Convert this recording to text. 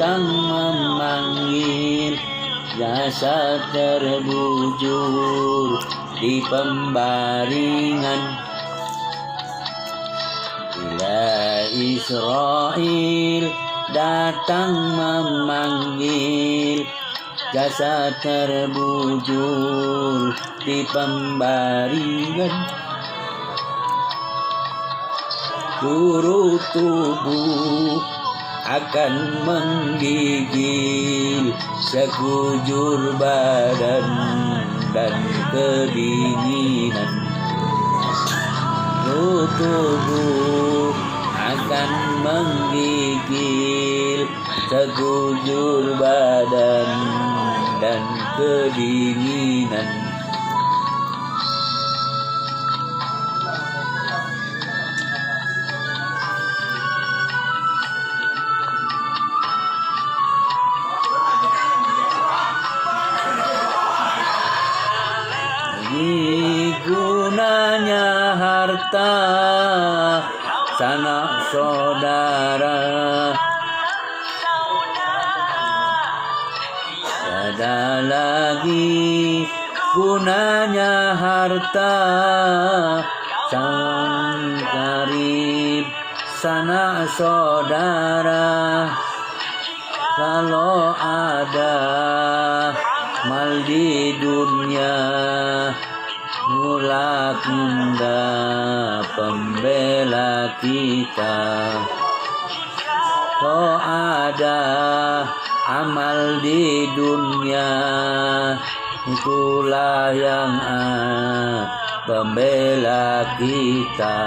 datang memanggil, jasad terbujur di pembaringan. Bila Israel datang memanggil, jasad terbujur di pembaringan. Seluruh tubuh akan menggigil, sekujur badan dan kedinginan. Seluruh tubuh akan menggigil, sekujur badan dan kedinginan. Gunanya harta sanak saudara, ada lagi gunanya harta sang karib sanak saudara. Kalau ada mal di dunia, mulak Bunda pembela kita. Kalau ada amal di dunia, itulah yang pembela kita.